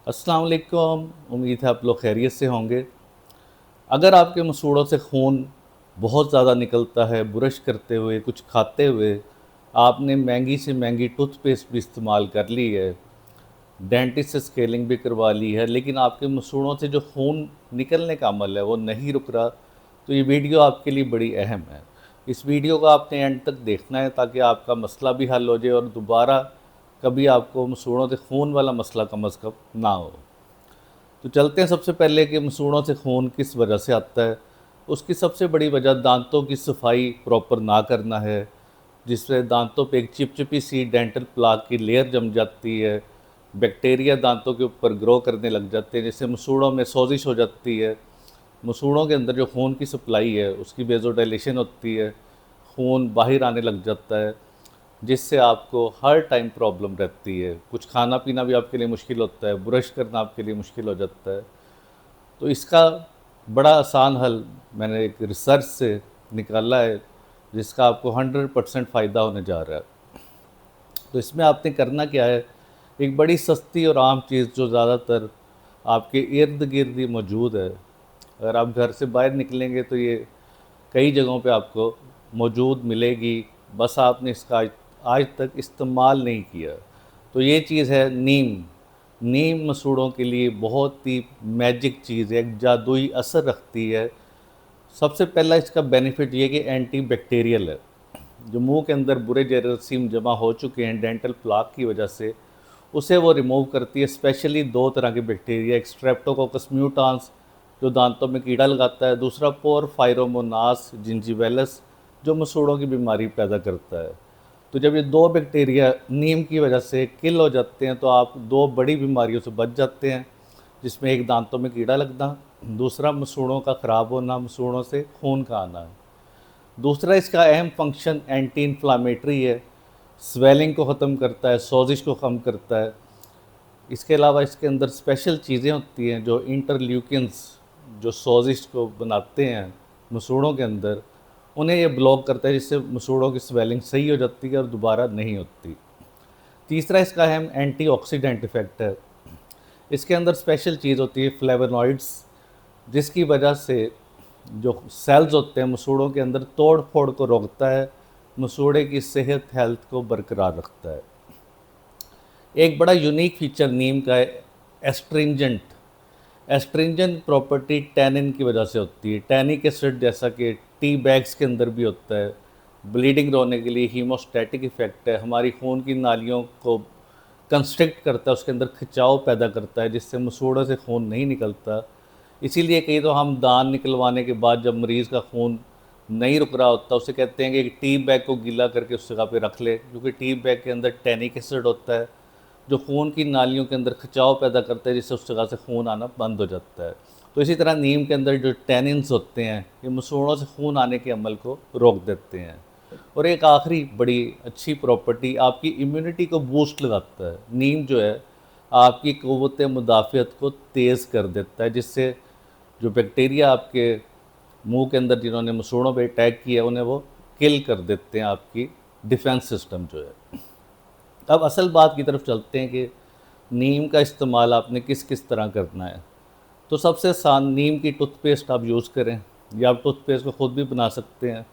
अस्सलाम वालेकुम। उम्मीद है आप लोग खैरियत से होंगे। अगर आपके मसूड़ों से खून बहुत ज़्यादा निकलता है, ब्रश करते हुए, कुछ खाते हुए, आपने महंगी से महंगी टूथपेस्ट भी इस्तेमाल कर ली है, डेंटिस्ट से स्केलिंग भी करवा ली है, लेकिन आपके मसूड़ों से जो खून निकलने का अमल है वो नहीं रुक रहा, तो ये वीडियो आपके लिए बड़ी अहम है। इस वीडियो को आपने एंड तक देखना है ताकि आपका मसला भी हल हो जाए और दोबारा कभी आपको मसूड़ों से खून वाला मसला कम अज़ कम ना हो। तो चलते हैं सबसे पहले कि मसूड़ों से खून किस वजह से आता है। उसकी सबसे बड़ी वजह दांतों की सफाई प्रॉपर ना करना है, जिससे दांतों पे एक चिपचिपी सी डेंटल प्लाक की लेयर जम जाती है। बैक्टीरिया दांतों के ऊपर ग्रो करने लग जाते हैं, जिससे मसूड़ों में सोजिश हो जाती है। मसूड़ों के अंदर जो खून की सप्लाई है उसकी वेज़ोडाइलेशन होती है, खून बाहर आने लग जाता है, जिससे आपको हर टाइम प्रॉब्लम रहती है। कुछ खाना पीना भी आपके लिए मुश्किल होता है, ब्रश करना आपके लिए मुश्किल हो जाता है। तो इसका बड़ा आसान हल मैंने एक रिसर्च से निकाला है, जिसका आपको 100% फ़ायदा होने जा रहा है। तो इसमें आपने करना क्या है, एक बड़ी सस्ती और आम चीज़ जो ज़्यादातर आपके इर्द गिर्द ही मौजूद है, अगर आप घर से बाहर निकलेंगे तो ये कई जगहों पे आपको मौजूद मिलेगी, बस आपने इसका आज तक इस्तेमाल नहीं किया। तो ये चीज़ है नीम। नीम मसूड़ों के लिए बहुत ही मैजिक चीज़ है, एक जादुई असर रखती है। सबसे पहला इसका बेनिफिट ये कि एंटी बैक्टीरियल है। जो मुंह के अंदर बुरे जरासीम जमा हो चुके हैं डेंटल प्लाक की वजह से, उसे वो रिमूव करती है। स्पेशली दो तरह के बैक्टीरिया, एक स्ट्रेप्टोकोकस म्यूटान्स जो दांतों में कीड़ा लगाता है, दूसरा पोरफायरोमोनास जिंजिवेलस जो मसूड़ों की बीमारी पैदा करता है। तो जब ये दो बैक्टीरिया नीम की वजह से किल हो जाते हैं तो आप दो बड़ी बीमारियों से बच जाते हैं, जिसमें एक दांतों में कीड़ा लगना, दूसरा मसूड़ों का ख़राब होना, मसूड़ों से खून का आना। दूसरा इसका अहम फंक्शन एंटी इन्फ्लामेटरी है, स्वेलिंग को ख़त्म करता है, सोजिश को कम करता है। इसके अलावा इसके अंदर स्पेशल चीज़ें होती हैं जो इंटरल्यूकिन्स जो सोजिश को बनाते हैं मसूड़ों के अंदर, उन्हें ये ब्लॉक करता है, जिससे मसूड़ों की स्वेलिंग सही हो जाती है और दोबारा नहीं होती। तीसरा इसका अहम एंटीऑक्सीडेंट इफ़ेक्ट है। इसके अंदर स्पेशल चीज़ होती है फ्लेवोनॉइड्स, जिसकी वजह से जो सेल्स होते हैं मसूड़ों के अंदर तोड़ फोड़ को रोकता है, मसूड़े की सेहत हेल्थ को बरकरार रखता है। एक बड़ा यूनिक फीचर नीम का है एस्ट्रिंजेंट। एस्ट्रिंजेंट प्रॉपर्टी टैनिन की वजह से होती है। टैनिक एसिड जैसा कि टी बैग्स के अंदर भी होता है, ब्लीडिंग रोकने के लिए हीमोस्टैटिक इफ़ेक्ट है, हमारी खून की नालियों को कंस्ट्रिक्ट करता है, उसके अंदर खिंचाव पैदा करता है, जिससे मसूड़ों से खून नहीं निकलता। इसीलिए कई तो हम दान निकलवाने के बाद जब मरीज़ का खून नहीं रुक रहा होता, उसे कहते हैं कि एक टी बैग को गीला करके उस जगह पे रख ले, क्योंकि टी बैग के अंदर टैनिक एसिड होता है जो खून की नालियों के अंदर खिंचाव पैदा करता है, जिससे उस जगह से खून आना बंद हो जाता है। तो इसी तरह नीम के अंदर जो टैनिन्स होते हैं ये मसूड़ों से खून आने के अमल को रोक देते हैं। और एक आखिरी बड़ी अच्छी प्रॉपर्टी, आपकी इम्यूनिटी को बूस्ट लगाता है। नीम जो है आपकी क़ुव्वत मुदाफ़ियत को तेज़ कर देता है, जिससे जो बैक्टीरिया आपके मुंह के अंदर जिन्होंने मसूड़ों पे अटैक किया उन्हें वो किल कर देते हैं, आपकी डिफेंस सिस्टम जो है। अब असल बात की तरफ चलते हैं कि नीम का इस्तेमाल आपने किस किस तरह करना है। तो सबसे आसान, नीम की टूथपेस्ट आप यूज़ करें, या आप टूथपेस्ट को ख़ुद भी बना सकते हैं।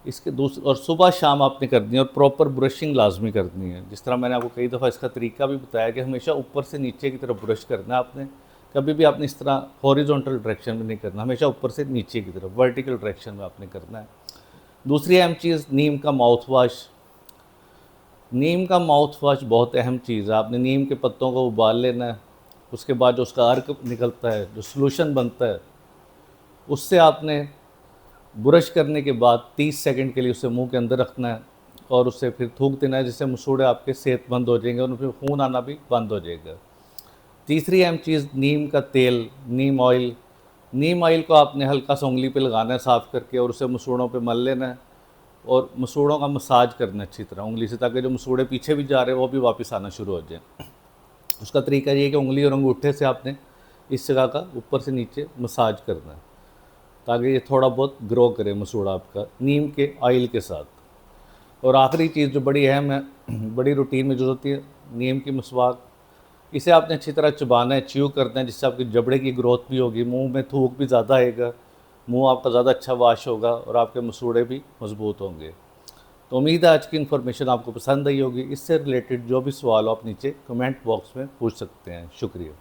इसके दूसरे और सुबह शाम आपने करनी है और प्रॉपर ब्रशिंग लाजमी करनी है। जिस तरह मैंने आपको कई दफ़ा इसका तरीका भी बताया कि हमेशा ऊपर से नीचे की तरफ ब्रश करना है आपने। कभी भी आपने इस तरह हॉरिजॉन्टल डायरेक्शन में नहीं करना, हमेशा ऊपर से नीचे की तरफ वर्टिकल डायरेक्शन में आपने करना है। दूसरी अहम चीज़, नीम का माउथ वाश। नीम का माउथ वाश बहुत अहम चीज़ है। आपने नीम के पत्तों को उबाल लेना है, उसके बाद जो उसका अर्क निकलता है, जो सॉल्यूशन बनता है, उससे आपने ब्रश करने के बाद 30 सेकंड के लिए उसे मुंह के अंदर रखना है और उससे फिर थूक देना है, जिससे मसूड़े आपके सेहतमंद हो जाएंगे और फिर खून आना भी बंद हो जाएगा। तीसरी अहम चीज़, नीम का तेल, नीम ऑयल। नीम ऑयल को आपने हल्का सा उंगली पे लगाना है साफ़ करके और उसे मसूड़ों पे मल लेना है और मसूड़ों का मसाज करना है अच्छी तरह उंगली से, ताकि जो मसूड़े पीछे भी जा रहे हैं वो भी वापस आना शुरू हो जाए। उसका तरीका ये है कि उंगली और अंगूठे से आपने इस जगह का ऊपर से नीचे मसाज करना है, ताकि ये थोड़ा बहुत ग्रो करे मसूड़ा आपका नीम के ऑयल के साथ। और आखिरी चीज़ जो बड़ी अहम है, बड़ी रूटीन में जो होती है, नीम की मसवाक। इसे आपने अच्छी तरह चबाना है, च्यू करना है, जिससे आपकी जबड़े की ग्रोथ भी होगी, मुंह में थूक भी ज़्यादा आएगा, मुंह आपका ज़्यादा अच्छा वॉश होगा और आपके मसूड़े भी मजबूत होंगे। तो उम्मीद है आज की इन्फॉर्मेशन आपको पसंद आई होगी। इससे रिलेटेड जो भी सवाल हो आप नीचे कमेंट बॉक्स में पूछ सकते हैं। शुक्रिया।